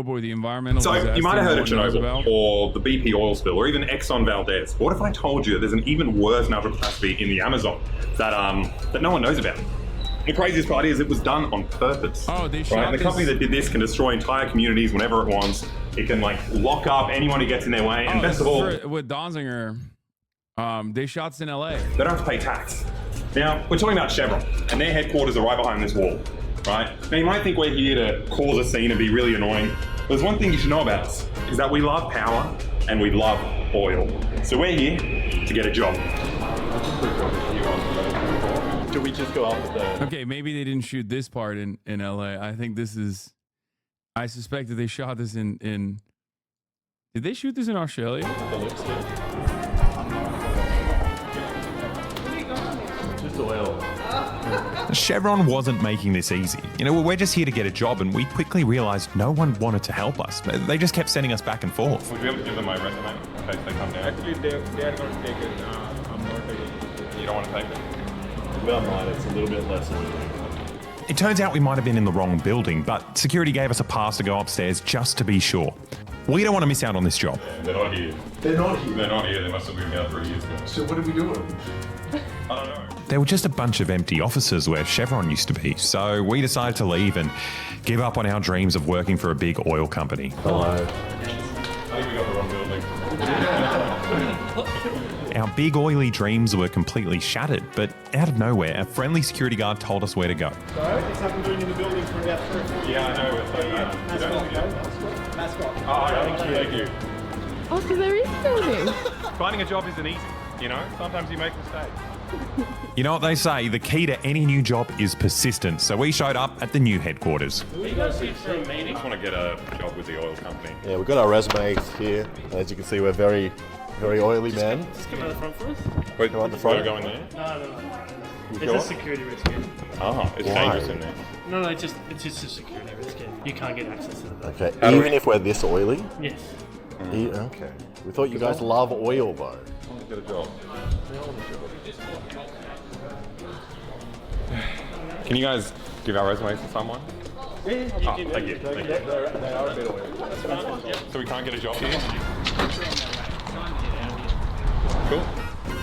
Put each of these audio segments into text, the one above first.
Boy, the environmental So disaster you might have heard of no one knows Chernobyl about. or the BP oil spill or even Exxon Valdez. What if I told you that there's an even worse natural catastrophe in the Amazon that no one knows about? The craziest part is it was done on purpose. Oh, they right? shot And the company that did this can destroy entire communities whenever it wants. It can like lock up anyone who gets in their way. And best of all, with Donziger, they shot this in LA. they don't have to pay tax. Now, we're talking about Chevron, and their headquarters are right behind this wall, right? Now, you might think we're here to cause a scene and be really annoying. But there's one thing you should know about us, is that we love power and we love oil. So we're here to get a job. Do we just go out with the... Okay, maybe they didn't shoot this part in LA. I think this is... I suspect that they shot this in... Did they shoot this in Australia? Just oil. Chevron wasn't making this easy. You know, we're just here to get a job, and we quickly realized no one wanted to help us. They just kept sending us back and forth. Would you be able to give them my resume in case they come down? Actually, they are going to take it. I'm not taking it. You don't want to take it? Well, mine, it's a little bit less than It turns out we might have been in the wrong building, but security gave us a pass to go upstairs just to be sure. We don't want to miss out on this job. They're not here. They're not here. They're not here. They must have moved out 3 years ago. So what are we doing? I don't know. There were just a bunch of empty offices where Chevron used to be, so we decided to leave and give up on our dreams of working for a big oil company. Hello. I think we got the wrong building. Our big oily dreams were completely shattered, but out of nowhere, a friendly security guard told us where to go. So, it's happened doing in the building for about 3 or 4 years. Yeah, I know. It's like that. You don't. Mascot. Oh, thank you. Oh, so there is building. Finding a job isn't easy, you know? Sometimes you make mistakes. You know what they say, the key to any new job is persistence, so we showed up at the new headquarters. I just want to get a job with the oil company. Yeah, we've got our resumes here. As you can see, we're very oily men. Just come out the front for us. Wait, Come on the front. Go in there? No. You There's sure? a security risk here. Oh, it's Why? dangerous in there. No, it's just a security risk here. You can't get access to the building. Okay, even if we're this oily? Yes. Okay. We thought you guys love oil, though. I want to get a job. Can you guys give our resumes to someone? Yeah, Oh, thank you. Thank you. They are a bit oily. So we can't get a job here? Cool.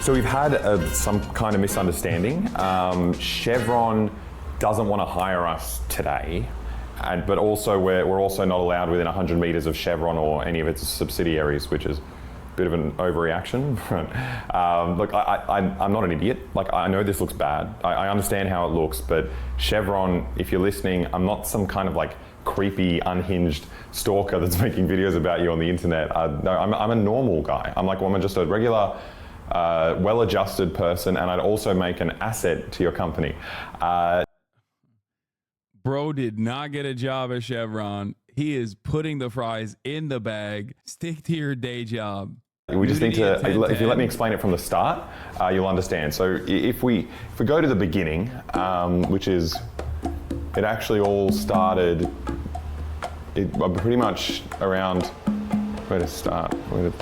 So we've had some kind of misunderstanding. Chevron doesn't want to hire us today, but also we're also not allowed within 100 meters of Chevron or any of its subsidiaries, which is a bit of an overreaction. Look, I'm not an idiot. Like, I know this looks bad. I understand how it looks, but Chevron, if you're listening, I'm not some kind of like creepy, unhinged stalker that's making videos about you on the internet. No, I'm a normal guy. I'm just a regular, well-adjusted person, and I'd also make an asset to your company. Bro did not get a job at Chevron. He is putting the fries in the bag. Stick to your day job. We just need to, if you let me explain it from the start, you'll understand. So if we go to the beginning, which is, it actually all started, pretty much around, where to start?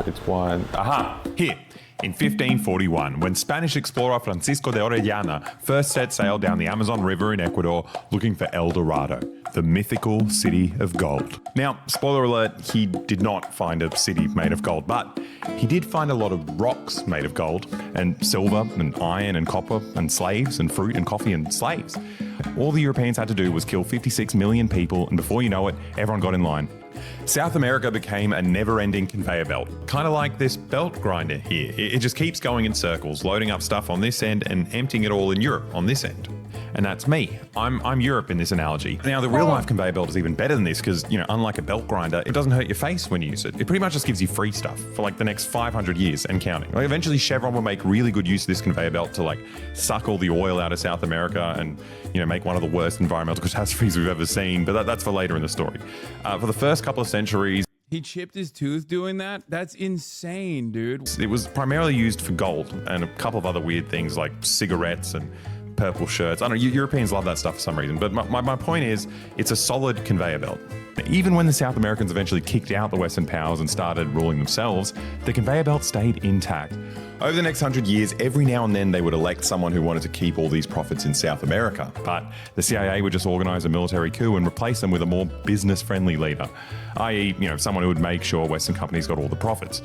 It's wide. Aha! Here, in 1541, when Spanish explorer Francisco de Orellana first set sail down the Amazon River in Ecuador looking for El Dorado, the mythical city of gold. Now, spoiler alert, he did not find a city made of gold, but he did find a lot of rocks made of gold, and silver, and iron, and copper, and slaves, and fruit, and coffee, and slaves. All the Europeans had to do was kill 56 million people, and before you know it, everyone got in line. South America became a never-ending conveyor belt, kind of like this belt grinder here. It just keeps going in circles, loading up stuff on this end and emptying it all in Europe on this end. And that's me. I'm Europe in this analogy. Now, the real-life conveyor belt is even better than this because, you know, unlike a belt grinder, it doesn't hurt your face when you use it. It pretty much just gives you free stuff for like the next 500 years and counting. Like, eventually, Chevron will make really good use of this conveyor belt to like suck all the oil out of South America and, you know, make one of the worst environmental catastrophes we've ever seen. But that's for later in the story. For the first couple of centuries, He chipped his tooth doing that? That's insane, dude. it was primarily used for gold and a couple of other weird things like cigarettes and purple shirts. I don't know, Europeans love that stuff for some reason. But my point is, it's a solid conveyor belt. Even when the South Americans eventually kicked out the Western powers and started ruling themselves, the conveyor belt stayed intact. Over the next 100 years, every now and then they would elect someone who wanted to keep all these profits in South America. But the CIA would just organise a military coup and replace them with a more business-friendly leader, i.e., someone who would make sure Western companies got all the profits.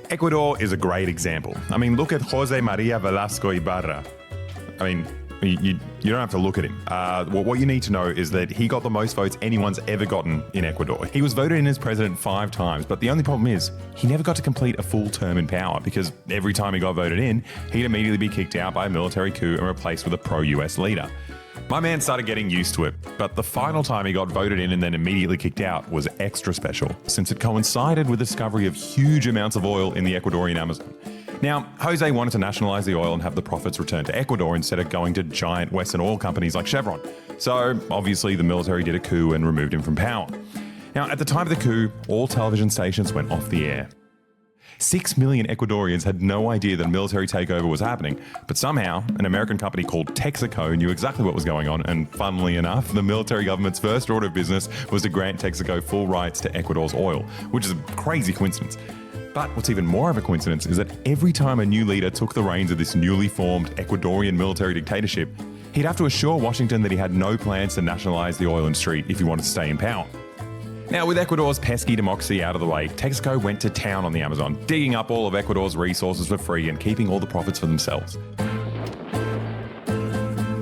Ecuador is a great example. I mean, look at Jose Maria Velasco Ibarra. I mean, you don't have to look at him. What you need to know is that he got the most votes anyone's ever gotten in Ecuador. He was voted in as president 5 times, but the only problem is he never got to complete a full term in power because every time he got voted in, he'd immediately be kicked out by a military coup and replaced with a pro-US leader. My man started getting used to it, but the final time he got voted in and then immediately kicked out was extra special, since it coincided with the discovery of huge amounts of oil in the Ecuadorian Amazon. Now, Jose wanted to nationalise the oil and have the profits returned to Ecuador instead of going to giant Western oil companies like Chevron. So, obviously, the military did a coup and removed him from power. Now, at the time of the coup, all television stations went off the air. 6 million Ecuadorians had no idea that a military takeover was happening, but somehow an American company called Texaco knew exactly what was going on, and funnily enough, the military government's first order of business was to grant Texaco full rights to Ecuador's oil, which is a crazy coincidence. But what's even more of a coincidence is that every time a new leader took the reins of this newly formed Ecuadorian military dictatorship, he'd have to assure Washington that he had no plans to nationalise the oil industry if he wanted to stay in power. Now, with Ecuador's pesky democracy out of the way, Texaco went to town on the Amazon, digging up all of Ecuador's resources for free and keeping all the profits for themselves.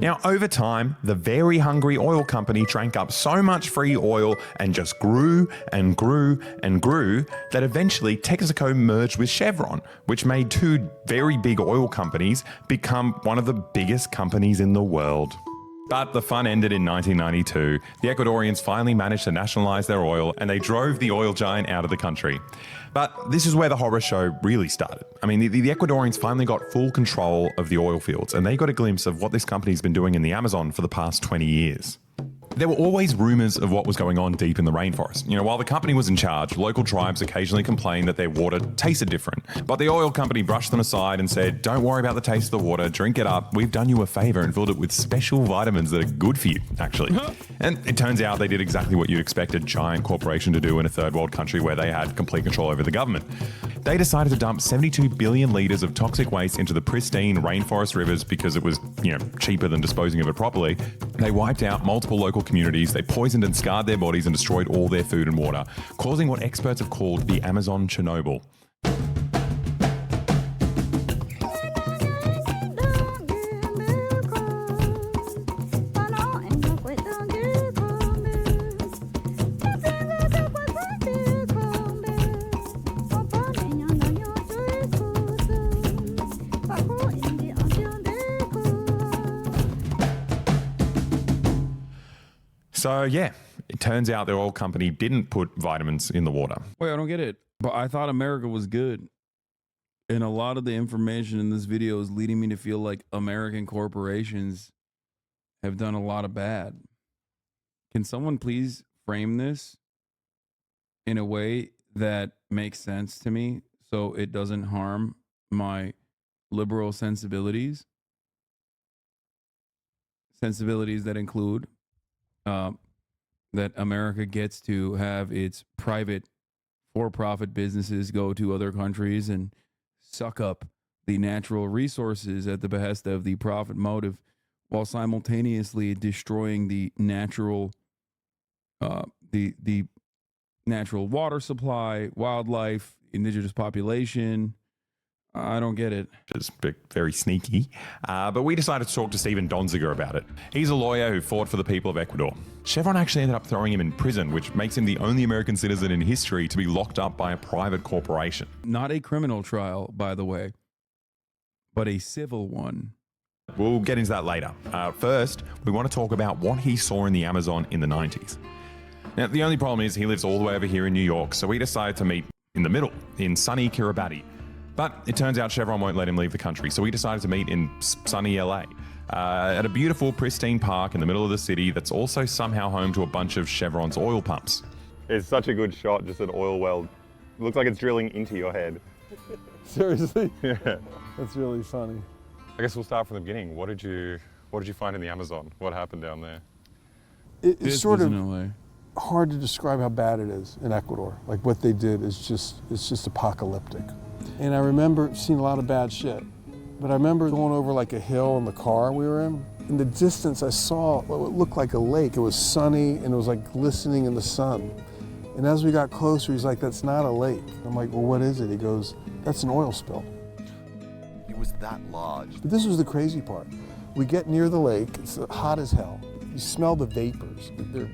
Now, over time, the very hungry oil company drank up so much free oil and just grew and grew and grew that eventually Texaco merged with Chevron, which made 2 very big oil companies become one of the biggest companies in the world. But the fun ended in 1992. The Ecuadorians finally managed to nationalise their oil and they drove the oil giant out of the country. But this is where the horror show really started. I mean, the Ecuadorians finally got full control of the oil fields and they got a glimpse of what this company's been doing in the Amazon for the past 20 years. There were always rumours of what was going on deep in the rainforest. While the company was in charge, local tribes occasionally complained that their water tasted different. But the oil company brushed them aside and said, "Don't worry about the taste of the water, drink it up. We've done you a favour and filled it with special vitamins that are good for you, actually." And it turns out they did exactly what you'd expect a giant corporation to do in a third world country where they had complete control over the government. They decided to dump 72 billion litres of toxic waste into the pristine rainforest rivers because it was, cheaper than disposing of it properly. They wiped out multiple local communities, they poisoned and scarred their bodies and destroyed all their food and water, causing what experts have called the Amazon Chernobyl. So yeah, it turns out their oil company didn't put vitamins in the water. Wait, I don't get it. But I thought America was good. And a lot of the information in this video is leading me to feel like American corporations have done a lot of bad. Can someone please frame this in a way that makes sense to me so it doesn't harm my liberal sensibilities? Sensibilities that include that America gets to have its private for-profit businesses go to other countries and suck up the natural resources at the behest of the profit motive while simultaneously destroying the natural the natural water supply, wildlife, indigenous population. I don't get it. Which is very sneaky. But we decided to talk to Stephen Donziger about it. He's a lawyer who fought for the people of Ecuador. Chevron actually ended up throwing him in prison, which makes him the only American citizen in history to be locked up by a private corporation. Not a criminal trial, by the way, but a civil one. We'll get into that later. First, we want to talk about what he saw in the Amazon in the 90s. Now, the only problem is he lives all the way over here in New York, so we decided to meet in the middle, in sunny Kiribati. But it turns out Chevron won't let him leave the country, so we decided to meet in sunny LA at a beautiful, pristine park in the middle of the city that's also somehow home to a bunch of Chevron's oil pumps. It's such a good shot, just an oil well. It looks like it's drilling into your head. Seriously? Yeah. That's really funny. I guess we'll start from the beginning. What did you What did you find in the Amazon? What happened down there? This It's sort was of in LA. hard to describe how bad it is in Ecuador. Like what they did is just apocalyptic. And I remember seeing a lot of bad shit. But I remember going over like a hill in the car we were in. In the distance, I saw what looked like a lake. It was sunny and it was like glistening in the sun. And as we got closer, he's like, "That's not a lake." I'm like, "Well, what is it?" He goes, "That's an oil spill." It was that large. But this was the crazy part. We get near the lake, it's hot as hell. You smell the vapors. They're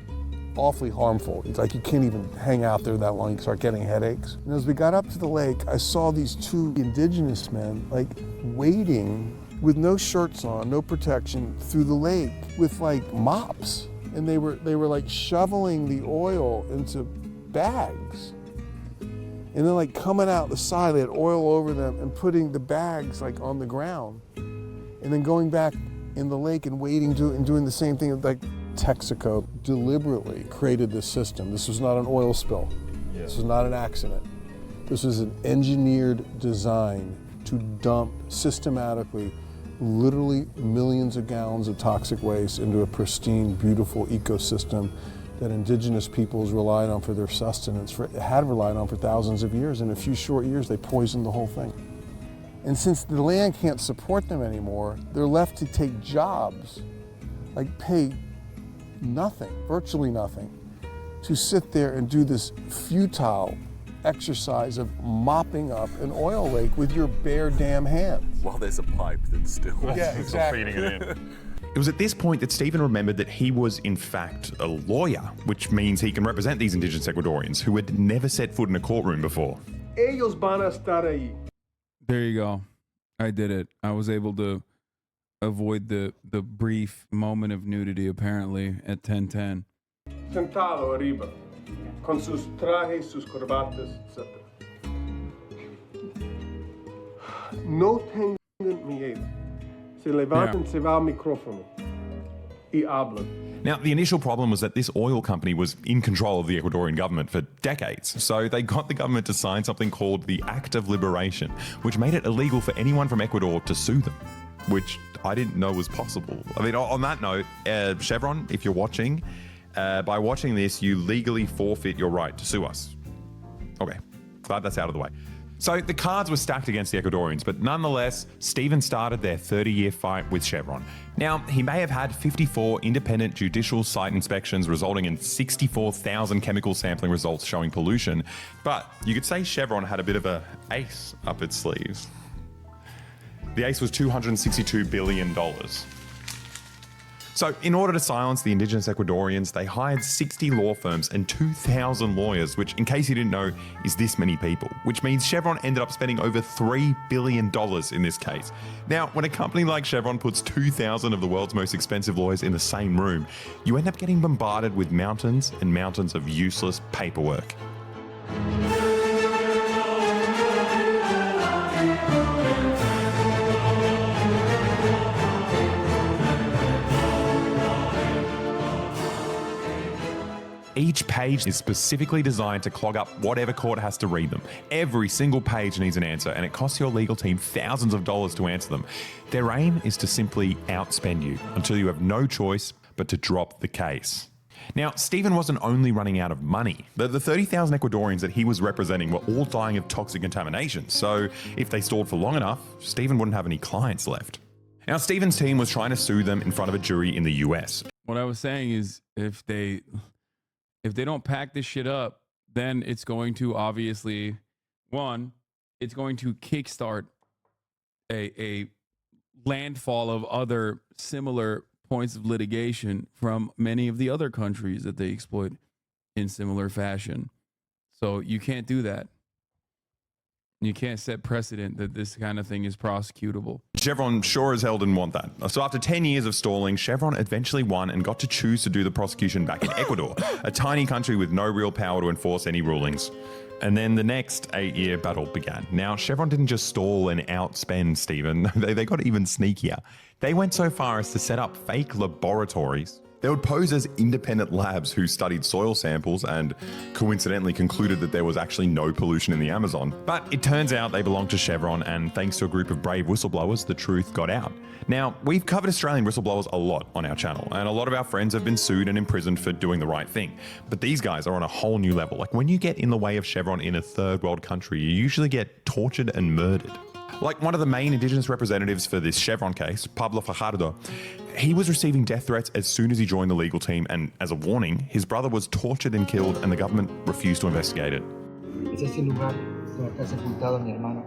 awfully harmful. It's like you can't even hang out there that long, you start getting headaches. And as we got up to the lake, I saw these two indigenous men like wading with no shirts on, no protection, through the lake with like mops. And they were like shoveling the oil into bags. And then like coming out the side, they had oil over them and putting the bags like on the ground. And then going back in the lake and wading and doing the same thing. Like Texaco deliberately created this system. This was not an oil spill. Yeah. This was not an accident. This was an engineered design to dump systematically literally millions of gallons of toxic waste into a pristine, beautiful ecosystem that indigenous peoples relied on for their sustenance, had relied on for thousands of years. In a few short years, they poisoned the whole thing. And since the land can't support them anymore, they're left to take jobs, like pay nothing, virtually nothing, to sit there and do this futile exercise of mopping up an oil lake with your bare damn hands. While there's a pipe that's still... Yeah, exactly. Feeding it in. It was at this point that Stephen remembered that he was, in fact, a lawyer, which means he can represent these indigenous Ecuadorians who had never set foot in a courtroom before. Ellos van a estar ahí. There you go. I did it. I was able to avoid the brief moment of nudity, apparently, at 10:10. Sentado arriba, con sus trajes, sus corbatas, etc. No tengan miedo. Se levantan, se va al micrófono y hablan. Now, the initial problem was that this oil company was in control of the Ecuadorian government for decades. So they got the government to sign something called the Act of Liberation, which made it illegal for anyone from Ecuador to sue them, which I didn't know was possible. I mean, on that note, Chevron, if you're watching, by watching this, you legally forfeit your right to sue us. Okay, glad that's out of the way. So the cards were stacked against the Ecuadorians, but nonetheless, Stephen started their 30-year fight with Chevron. Now, he may have had 54 independent judicial site inspections resulting in 64,000 chemical sampling results showing pollution, but you could say Chevron had a bit of an ace up its sleeves. The ace was $262 billion. So in order to silence the indigenous Ecuadorians, they hired 60 law firms and 2,000 lawyers, which, in case you didn't know, is this many people, which means Chevron ended up spending over $3 billion in this case. Now, when a company like Chevron puts 2,000 of the world's most expensive lawyers in the same room, you end up getting bombarded with mountains and mountains of useless paperwork. Each page is specifically designed to clog up whatever court has to read them. Every single page needs an answer, and it costs your legal team thousands of dollars to answer them. Their aim is to simply outspend you until you have no choice but to drop the case. Now, Stephen wasn't only running out of money. The 30,000 Ecuadorians that he was representing were all dying of toxic contamination, so if they stalled for long enough, Stephen wouldn't have any clients left. Now, Stephen's team was trying to sue them in front of a jury in the US. What I was saying is if they don't pack this shit up, then it's going to obviously, one, it's going to kickstart a landfall of other similar points of litigation from many of the other countries that they exploit in similar fashion. So you can't do that. You can't set precedent that this kind of thing is prosecutable. Chevron sure as hell didn't want that. So after 10 years of stalling, Chevron eventually won and got to choose to do the prosecution back in Ecuador, a tiny country with no real power to enforce any rulings. And then the next 8-year battle began. Now, Chevron didn't just stall and outspend Stephen. They got even sneakier. They went so far as to set up fake laboratories They would pose as independent labs who studied soil samples and coincidentally concluded that there was actually no pollution in the Amazon. But it turns out they belonged to Chevron, and thanks to a group of brave whistleblowers, the truth got out. Now, we've covered Australian whistleblowers a lot on our channel, and a lot of our friends have been sued and imprisoned for doing the right thing. But these guys are on a whole new level. Like, when you get in the way of Chevron in a third world country, you usually get tortured and murdered. Like one of the main Indigenous representatives for this Chevron case, Pablo Fajardo, he was receiving death threats as soon as he joined the legal team, and as a warning, his brother was tortured and killed, and the government refused to investigate it. Es este lugar donde está sepultado mi hermano.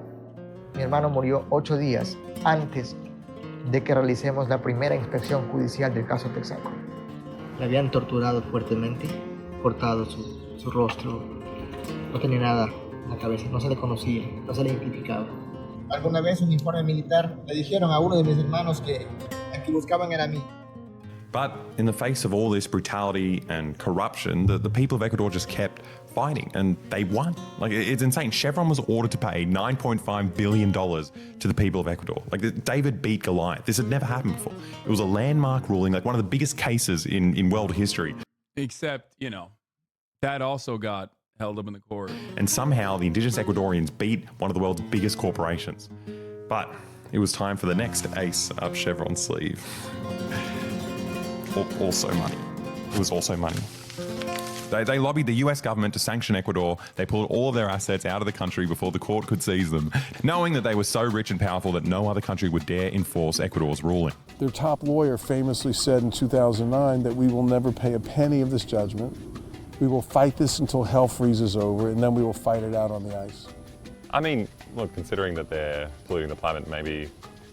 Mi hermano murió 8 días antes de que realicemos la primera inspección judicial del caso Texaco. Le habían torturado fuertemente, cortado su rostro, no tenía nada en la cabeza, no se le conocía, no se le identificaba. Alguna vez un informe militar le dijeron a uno de mis hermanos que el que buscaban era mí. But in the face of all this brutality and corruption, the people of Ecuador just kept fighting, and they won. Like, it's insane. Chevron was ordered to pay $9.5 billion to the people of Ecuador. Like, David beat Goliath. This had never happened before. It was a landmark ruling, like one of the biggest cases in world history. Except, you know, that also got held up in the court. And somehow the indigenous Ecuadorians beat one of the world's biggest corporations. But it was time for the next ace up Chevron's sleeve. Also money. It was also money. They lobbied the US government to sanction Ecuador. They pulled all of their assets out of the country before the court could seize them, knowing that they were so rich and powerful that no other country would dare enforce Ecuador's ruling. Their top lawyer famously said in 2009 that we will never pay a penny of this judgment. We will fight this until hell freezes over, and then we will fight it out on the ice. I mean, look, considering that they're polluting the planet, maybe,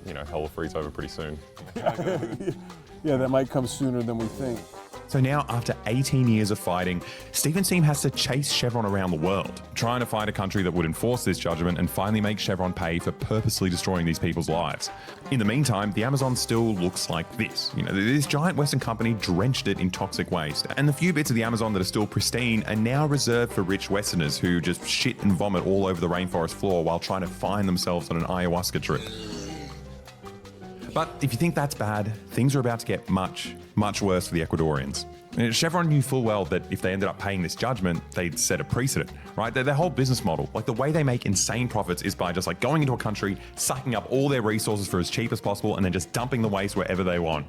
you know, hell will freeze over pretty soon. Yeah, that might come sooner than we think. So now, after 18 years of fighting, Stephen's team has to chase Chevron around the world, trying to find a country that would enforce this judgment and finally make Chevron pay for purposely destroying these people's lives. In the meantime, the Amazon still looks like this. You know, this giant Western company drenched it in toxic waste, and the few bits of the Amazon that are still pristine are now reserved for rich Westerners who just shit and vomit all over the rainforest floor while trying to find themselves on an ayahuasca trip. But if you think that's bad, things are about to get much, much worse for the Ecuadorians. Chevron knew full well that if they ended up paying this judgment, they'd set a precedent, right? Their whole business model, like the way they make insane profits is by just like going into a country, sucking up all their resources for as cheap as possible, and then just dumping the waste wherever they want.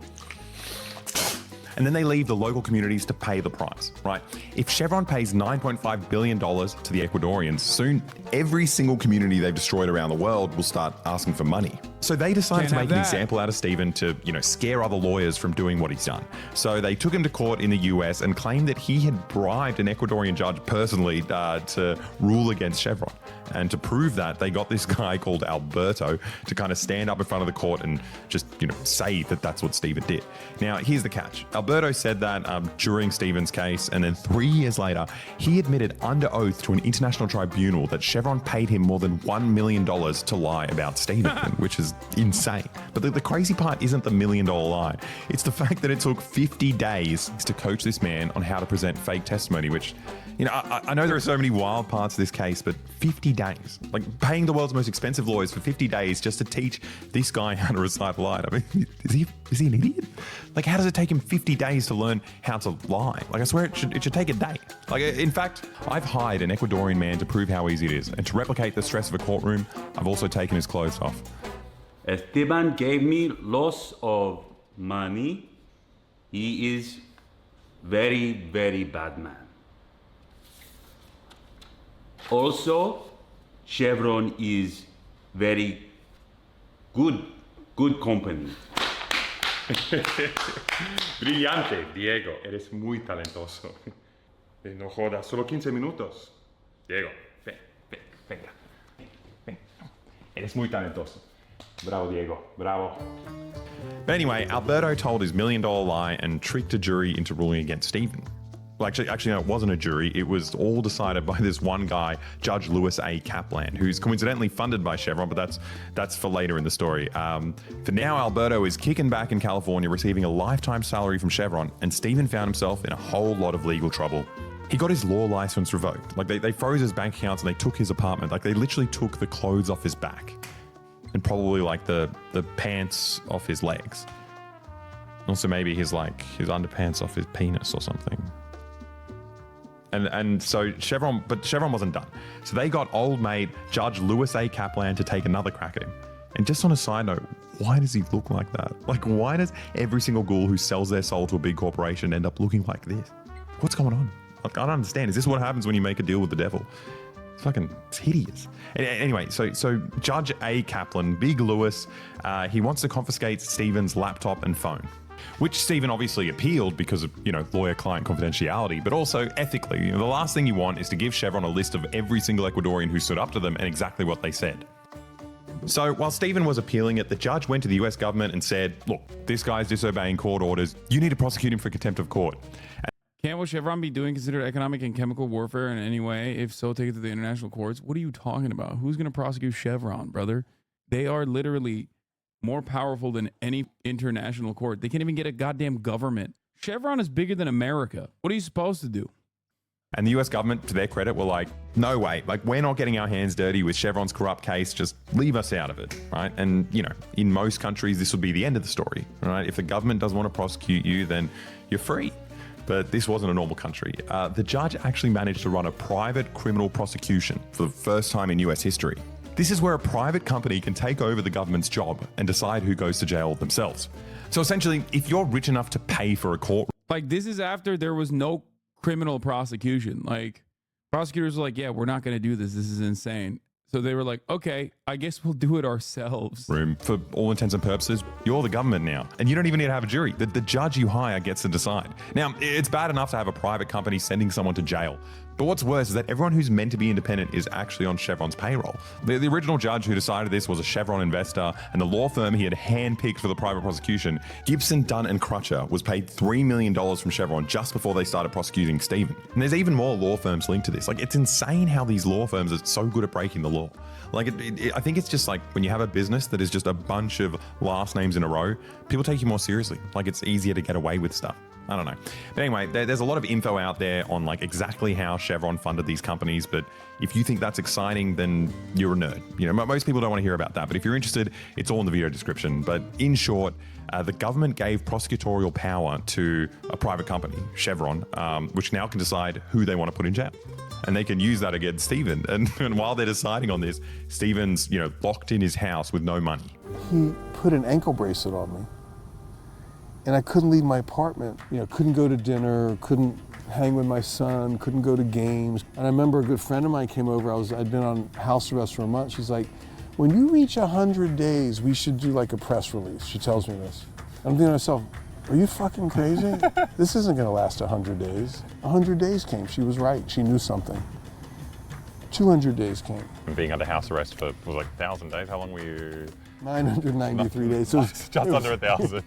And then they leave the local communities to pay the price, right? If Chevron pays $9.5 billion to the Ecuadorians, soon every single community they've destroyed around the world will start asking for money. So they decided to make an example out of Stephen to, you know, scare other lawyers from doing what he's done. So they took him to court in the US and claimed that he had bribed an Ecuadorian judge personally to rule against Chevron. And to prove that, they got this guy called Alberto to kind of stand up in front of the court and just, you know, say that that's what Stephen did. Now, here's the catch. Alberto said that during Stephen's case, and then 3 years later, he admitted under oath to an international tribunal that Chevron paid him more than $1 million to lie about Stephen, which is insane. But the crazy part isn't the $1 million lie. It's the fact that it took 50 days to coach this man on how to present fake testimony, which, you know, I know there are so many wild parts of this case, but 50 days, like paying the world's most expensive lawyers for 50 days just to teach this guy how to recite a lie. I mean, is he an idiot? Like, how does it take him 50 days to learn how to lie? Like, I swear it should take a day. Like, in fact, I've hired an Ecuadorian man to prove how easy it is. And to replicate the stress of a courtroom, I've also taken his clothes off. Esteban gave me lots of money. He is very, very bad man. Also, Chevron is very good company. Brillante, Diego. Eres muy talentoso. No jodas, solo 15 minutos. Diego, venga. Eres muy talentoso. Bravo, Diego. Bravo. But anyway, Alberto told his $1 million lie and tricked a jury into ruling against Stephen. Well, actually, no, it wasn't a jury. It was all decided by this one guy, Judge Louis A. Kaplan, who's coincidentally funded by Chevron, but that's for later in the story. For now, Alberto is kicking back in California, receiving a lifetime salary from Chevron, and Stephen found himself in a whole lot of legal trouble. He got his law license revoked. Like, they froze his bank accounts and they took his apartment. Like, they literally took the clothes off his back and probably like the pants off his legs. Also, maybe his underpants off his penis or something. And so Chevron wasn't done. So they got old mate Judge Louis A. Kaplan to take another crack at him. And just on a side note, why does he look like that? Like, why does every single ghoul who sells their soul to a big corporation end up looking like this? What's going on? Like, I don't understand. Is this what happens when you make a deal with the devil? It's hideous. Anyway, so Judge A. Kaplan, Big Louis, he wants to confiscate Stephen's laptop and phone, which Stephen obviously appealed because of, lawyer-client confidentiality, but also ethically. The last thing you want is to give Chevron a list of every single Ecuadorian who stood up to them and exactly what they said. So while Stephen was appealing it, the judge went to the US government and said, look, this guy's disobeying court orders. You need to prosecute him for contempt of court. Can't what Chevron be doing considered economic and chemical warfare in any way? If so, take it to the international courts. What are you talking about? Who's going to prosecute Chevron, brother? They are literally more powerful than any international court. They can't even get a goddamn government. Chevron is bigger than America. What are you supposed to do? And the US government, to their credit, were like, no way, we're not getting our hands dirty with Chevron's corrupt case, just leave us out of it, right? And, in most countries, this would be the end of the story, right? If the government doesn't want to prosecute you, then you're free. But this wasn't a normal country. The judge actually managed to run a private criminal prosecution for the first time in US history. This is where a private company can take over the government's job and decide who goes to jail themselves. So essentially, if you're rich enough to pay for a court... This is after there was no criminal prosecution. Prosecutors were like, yeah, we're not going to do this. This is insane. So they were like, okay, I guess we'll do it ourselves. For all intents and purposes, you're the government now. And you don't even need to have a jury. The judge you hire gets to decide. Now, it's bad enough to have a private company sending someone to jail. But what's worse is that everyone who's meant to be independent is actually on Chevron's payroll. The original judge who decided this was a Chevron investor, and the law firm he had handpicked for the private prosecution, Gibson, Dunn and Crutcher, was paid $3 million from Chevron just before they started prosecuting Stephen. And there's even more law firms linked to this. It's insane how these law firms are so good at breaking the law. I think it's just when you have a business that is just a bunch of last names in a row, people take you more seriously. It's easier to get away with stuff. I don't know. But anyway, there's a lot of info out there on exactly how Chevron funded these companies. But if you think that's exciting, then you're a nerd. Most people don't want to hear about that. But if you're interested, it's all in the video description. But in short, the government gave prosecutorial power to a private company, Chevron, which now can decide who they want to put in jail. And they can use that against Stephen. And while they're deciding on this, Stephen's, locked in his house with no money. He put an ankle bracelet on me. And I couldn't leave my apartment, couldn't go to dinner, couldn't hang with my son, couldn't go to games. And I remember a good friend of mine came over, I'd been on house arrest for a month. She's like, when you reach 100 days, we should do a press release. She tells me this. I'm thinking to myself, are you fucking crazy? This isn't gonna last 100 days. 100 days came, she was right, she knew something. 200 days came. And being under house arrest for, 1,000 days, how long were you? 993 days. So just under 1,000.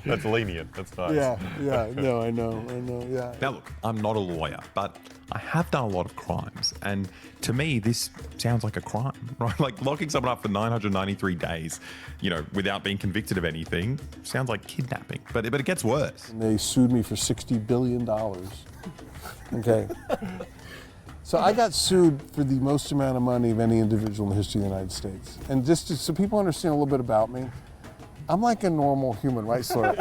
That's lenient. That's nice. Yeah. No, I know. Yeah. Now look, I'm not a lawyer, but I have done a lot of crimes, and to me, this sounds like a crime, right? Locking someone up for 993 days, without being convicted of anything, sounds like kidnapping. But it gets worse. And they sued me for $60 billion. Okay. So I got sued for the most amount of money of any individual in the history of the United States. And just so people understand a little bit about me, I'm like a normal human rights lawyer.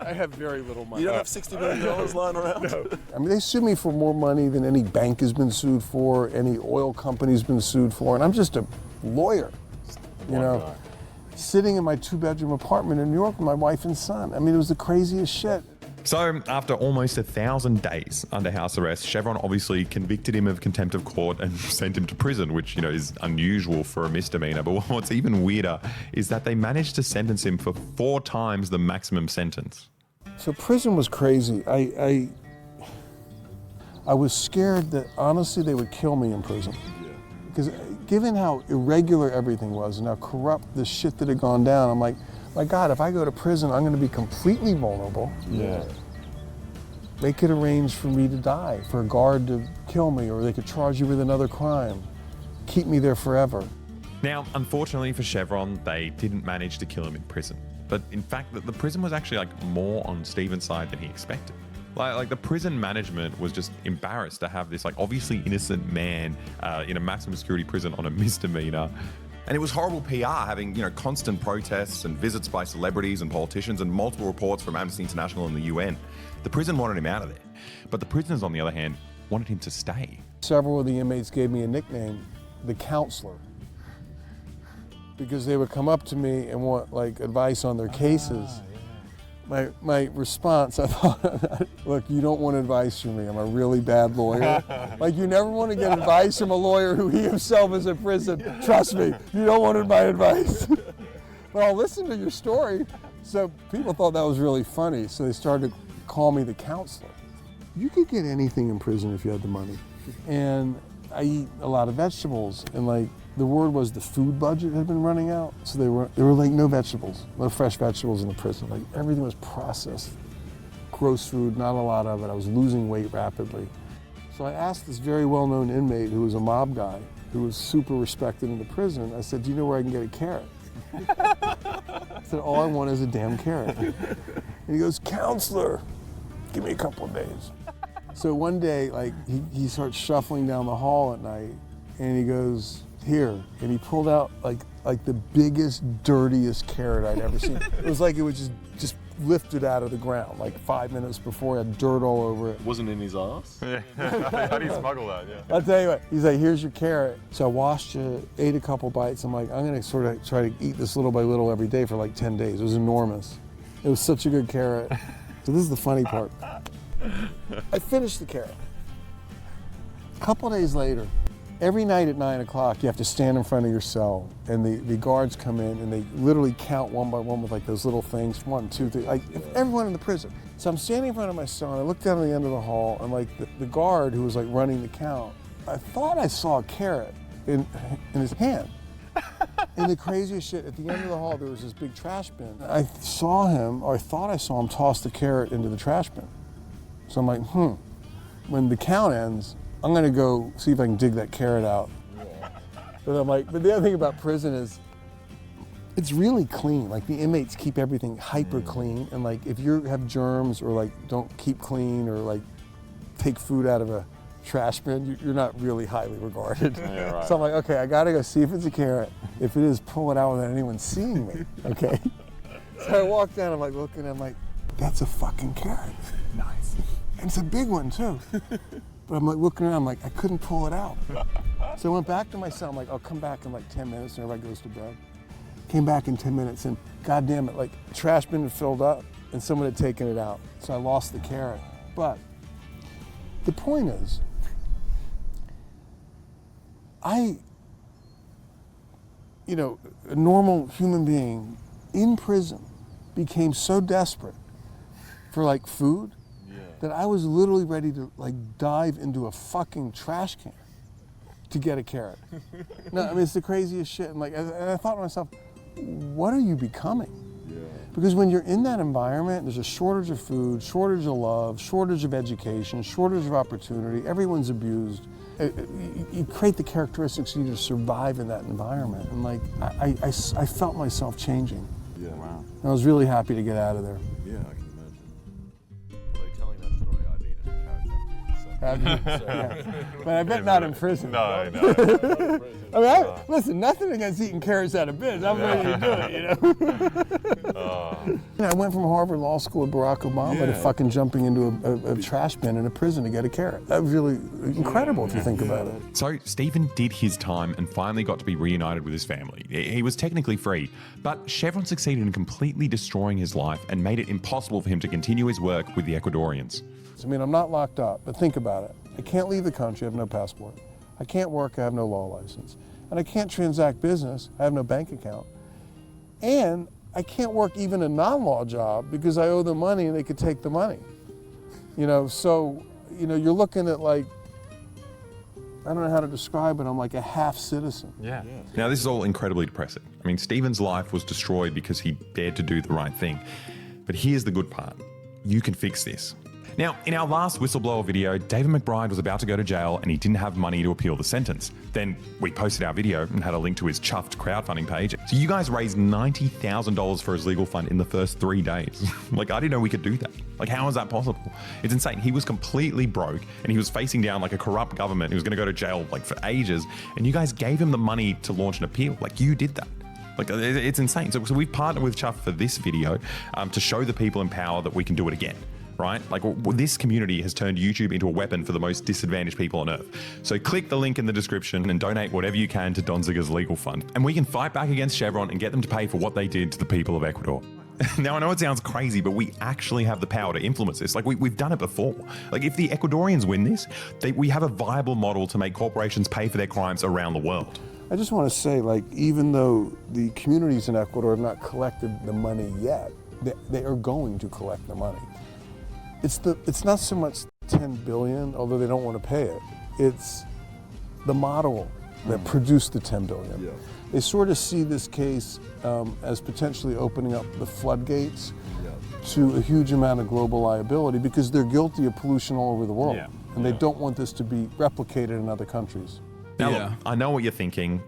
I have very little money. You don't have $60 million lying around? No. I mean, they sued me for more money than any bank has been sued for, any oil company's been sued for, and I'm just a lawyer, sitting in my 2-bedroom apartment in New York with my wife and son. I mean, it was the craziest shit. So after almost 1,000 days under house arrest, Chevron obviously convicted him of contempt of court and sent him to prison, which, is unusual for a misdemeanor. But what's even weirder is that they managed to sentence him for 4 times the maximum sentence. So prison was crazy. I was scared that honestly they would kill me in prison. Because given how irregular everything was and how corrupt the shit that had gone down, I'm like, my God, if I go to prison, I'm going to be completely vulnerable. Yeah. They could arrange for me to die, for a guard to kill me, or they could charge you with another crime, keep me there forever. Now, unfortunately for Chevron, they didn't manage to kill him in prison. But in fact, the prison was actually more on Stephen's side than he expected. The prison management was just embarrassed to have this obviously innocent man in a maximum security prison on a misdemeanor. And it was horrible PR having, constant protests and visits by celebrities and politicians and multiple reports from Amnesty International and the UN. The prison wanted him out of there. But the prisoners, on the other hand, wanted him to stay. Several of the inmates gave me a nickname, the counselor, because they would come up to me and want advice on their cases. My response, I thought, look, you don't want advice from me. I'm a really bad lawyer. You never want to get advice from a lawyer who he himself is in prison. Trust me, you don't want my advice. But I'll listen to your story. So people thought that was really funny. So they started to call me the counselor. You could get anything in prison if you had the money. And I eat a lot of vegetables, and the word was the food budget had been running out, so there were no vegetables, no fresh vegetables in the prison. Everything was processed, gross food, not a lot of it. I was losing weight rapidly. So I asked this very well-known inmate who was a mob guy, who was super respected in the prison. I said, do you know where I can get a carrot? I said, all I want is a damn carrot. And he goes, counselor, give me a couple of days. So one day, he starts shuffling down the hall at night, and he goes, here, and he pulled out like the biggest, dirtiest carrot I'd ever seen. It was like it was just lifted out of the ground, 5 minutes before, it had dirt all over it. Wasn't in his ass? Yeah. How do you smuggle that? Yeah. I'll tell you what, he's like, here's your carrot. So I washed it, ate a couple bites. I'm like, I'm gonna sort of try to eat this little by little every day for 10 days. It was enormous. It was such a good carrot. So this is the funny part. I finished the carrot. A couple days later, every night at 9 o'clock, you have to stand in front of your cell, and the guards come in, and they literally count one by one with those little things, 1, 2, 3, everyone in the prison. So I'm standing in front of my cell, and I look down at the end of the hall, and the guard who was running the count, I thought I saw a carrot in his hand. And the craziest shit, at the end of the hall, there was this big trash bin. I saw him, or I thought I saw him toss the carrot into the trash bin. So I'm like, when the count ends, I'm gonna go see if I can dig that carrot out. But I'm like, but the other thing about prison is, it's really clean. The inmates keep everything hyper clean, and if you have germs or don't keep clean or take food out of a trash bin, you're not really highly regarded. Yeah, right. So I'm like, okay, I gotta go see if it's a carrot. If it is, pull it out without anyone seeing me, okay? So I walk down, I'm looking, I'm like, that's a fucking carrot. Nice. And it's a big one too. But I'm looking around, I couldn't pull it out. So I went back to my cell, I'm I'll come back in 10 minutes, and everybody goes to bed. Came back in 10 minutes, and goddamn it, the trash bin had filled up, and someone had taken it out. So I lost the carrot. But the point is, a normal human being in prison became so desperate for food that I was literally ready to dive into a fucking trash can to get a carrot. No, it's the craziest shit. And I thought to myself, what are you becoming? Yeah. Because when you're in that environment, there's a shortage of food, shortage of love, shortage of education, shortage of opportunity, everyone's abused. You create the characteristics you need to survive in that environment. And I felt myself changing. Yeah. Wow. And I was really happy to get out of there. Yeah, I can imagine. Like telling that story, I'd eat a carrot after. Yeah. But I bet not in prison. No. Listen, nothing against eating carrots out of bins. I'm ready to do it, I went from Harvard Law School with Barack Obama to fucking jumping into a trash bin in a prison to get a carrot. That was really incredible if you think about it. So Stephen did his time and finally got to be reunited with his family. He was technically free, but Chevron succeeded in completely destroying his life and made it impossible for him to continue his work with the Ecuadorians. I'm not locked up, but think about it. I can't leave the country, I have no passport. I can't work, I have no law license. And I can't transact business, I have no bank account. And I can't work even a non-law job because I owe them money and they could take the money. So you're looking at I don't know how to describe it, I'm a half citizen. Yeah. Now this is all incredibly depressing. Stephen's life was destroyed because he dared to do the right thing. But here's the good part. You can fix this. Now, in our last whistleblower video, David McBride was about to go to jail and he didn't have money to appeal the sentence. Then we posted our video and had a link to his chuffed crowdfunding page. So you guys raised $90,000 for his legal fund in the first 3 days. Like, I didn't know we could do that. Like, how is that possible? It's insane. He was completely broke and he was facing down like a corrupt government. He was going to go to jail like for ages. And you guys gave him the money to launch an appeal. Like, you did that. Like, it's insane. So we've partnered with Chuff for this video to show the people in power that we can do it again. Right? Like, this community has turned YouTube into a weapon for the most disadvantaged people on earth. So click the link in the description and donate whatever you can to Donziger's legal fund. And we can fight back against Chevron and get them to pay for what they did to the people of Ecuador. Now, I know it sounds crazy, but we actually have the power to influence this. Like, we've done it before. Like, if the Ecuadorians win this, we have a viable model to make corporations pay for their crimes around the world. I just want to say, like, even though the communities in Ecuador have not collected the money yet, they are going to collect the money. It's not so much 10 billion, although they don't want to pay it. It's the model that produced the 10 billion. Yeah. They sort of see this case as potentially opening up the floodgates to a huge amount of global liability because they're guilty of pollution all over the world. Yeah. And they don't want this to be replicated in other countries. Now, look, I know what you're thinking.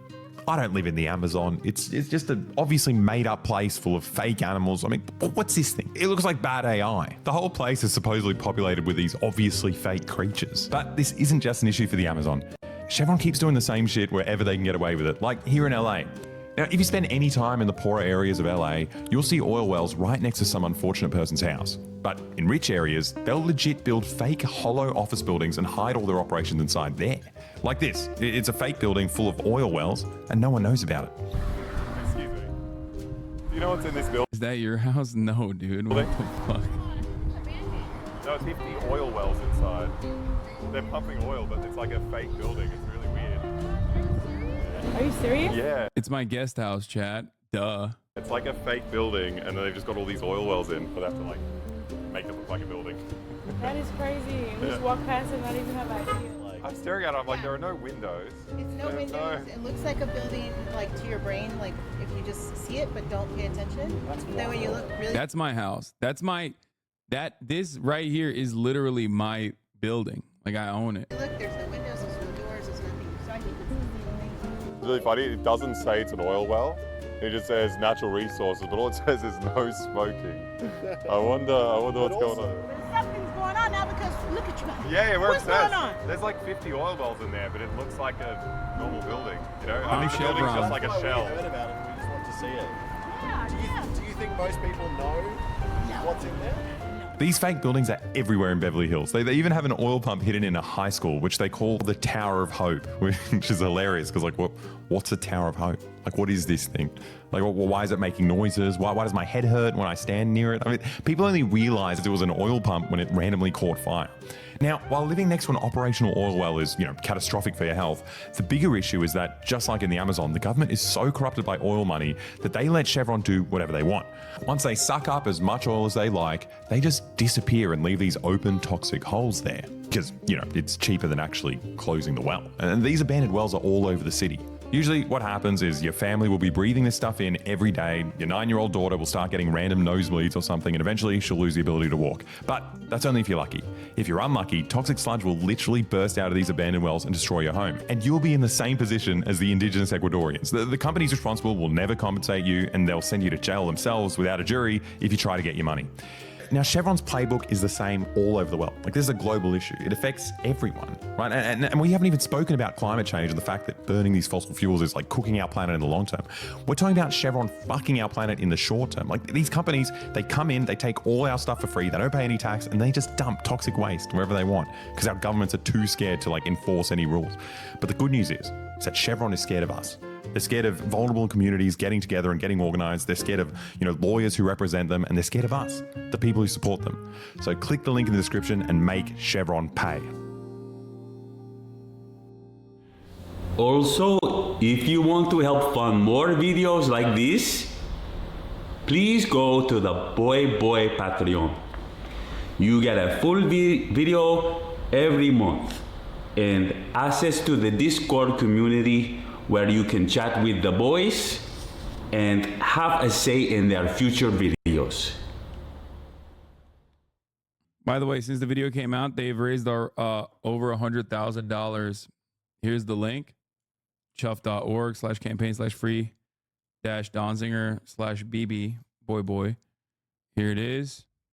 I don't live in the Amazon. It's just an obviously made up place full of fake animals. I mean, what's this thing? It looks like bad AI. The whole place is supposedly populated with these obviously fake creatures. But this isn't just an issue for the Amazon. Chevron keeps doing the same shit wherever they can get away with it, like here in LA. Now, if you spend any time in the poorer areas of LA, you'll see oil wells right next to some unfortunate person's house. But in rich areas, they'll legit build fake hollow office buildings and hide all their operations inside there. Like this. It's a fake building full of oil wells and no one knows about it. Excuse me. Do you know what's in this building? Is that your house? No, dude. What the fuck? No, it's 50 oil wells inside. They're pumping oil, but it's like a fake building. It's really weird. Are you serious? Yeah. It's my guest house, chat. Duh. It's like a fake building, and then they've just got all these oil wells in, but they have to like make it look like a building. That is crazy. We just walk past and not even have an idea. I'm staring at it, I'm like, there are no windows. It's no windows. It looks like a building, like to your brain, like if you just see it but don't pay attention. Then when you look really. That's my house. This right here is literally my building. Like, I own it. Look, there's no windows, there's no doors, there's nothing. So I think this is the only. It's really funny. It doesn't say it's an oil well. It just says natural resources, but all it says is no smoking. I wonder what's going on. Something's going on now because look at you. Yeah, we're What's obsessed. going on? There's like 50 oil wells in there, but it looks like a normal building. You know, I I'm think the building's Chevron. just like a shell. We heard about it. We just want to see it. Yeah, Do you think most people know what's in there? These fake buildings are everywhere in Beverly Hills. They even have an oil pump hidden in a high school, which they call the Tower of Hope, which is hilarious because, like, what's a Tower of Hope? Like, what is this thing? Like, well, why is it making noises? Why does my head hurt when I stand near it? I mean, people only realized it was an oil pump when it randomly caught fire. Now, while living next to an operational oil well is, catastrophic for your health, the bigger issue is that, just like in the Amazon, the government is so corrupted by oil money that they let Chevron do whatever they want. Once they suck up as much oil as they like, they just disappear and leave these open, toxic holes there. Because, it's cheaper than actually closing the well. And these abandoned wells are all over the city. Usually what happens is your family will be breathing this stuff in every day, your 9-year-old daughter will start getting random nosebleeds or something, and eventually she'll lose the ability to walk. But that's only if you're lucky. If you're unlucky, toxic sludge will literally burst out of these abandoned wells and destroy your home. And you'll be in the same position as the indigenous Ecuadorians. The companies responsible will never compensate you, and they'll send you to jail themselves without a jury if you try to get your money. Now, Chevron's playbook is the same all over the world. Like, this is a global issue. It affects everyone, right? And we haven't even spoken about climate change and the fact that burning these fossil fuels is like cooking our planet in the long term. We're talking about Chevron fucking our planet in the short term. Like, these companies, they come in, they take all our stuff for free, they don't pay any tax, and they just dump toxic waste wherever they want because our governments are too scared to enforce any rules. But the good news is that Chevron is scared of us. They're scared of vulnerable communities getting together and getting organized. They're scared of, lawyers who represent them, and they're scared of us, the people who support them. So click the link in the description and make Chevron pay. Also, if you want to help fund more videos like this, please go to the boyboy Patreon. You get a full video every month and access to the Discord community where you can chat with the boys and have a say in their future videos. By the way, since the video came out, they've raised our over $100,000. Here's the link: chuff.org/campaign/free-donzinger/bb boyboy. Here it is.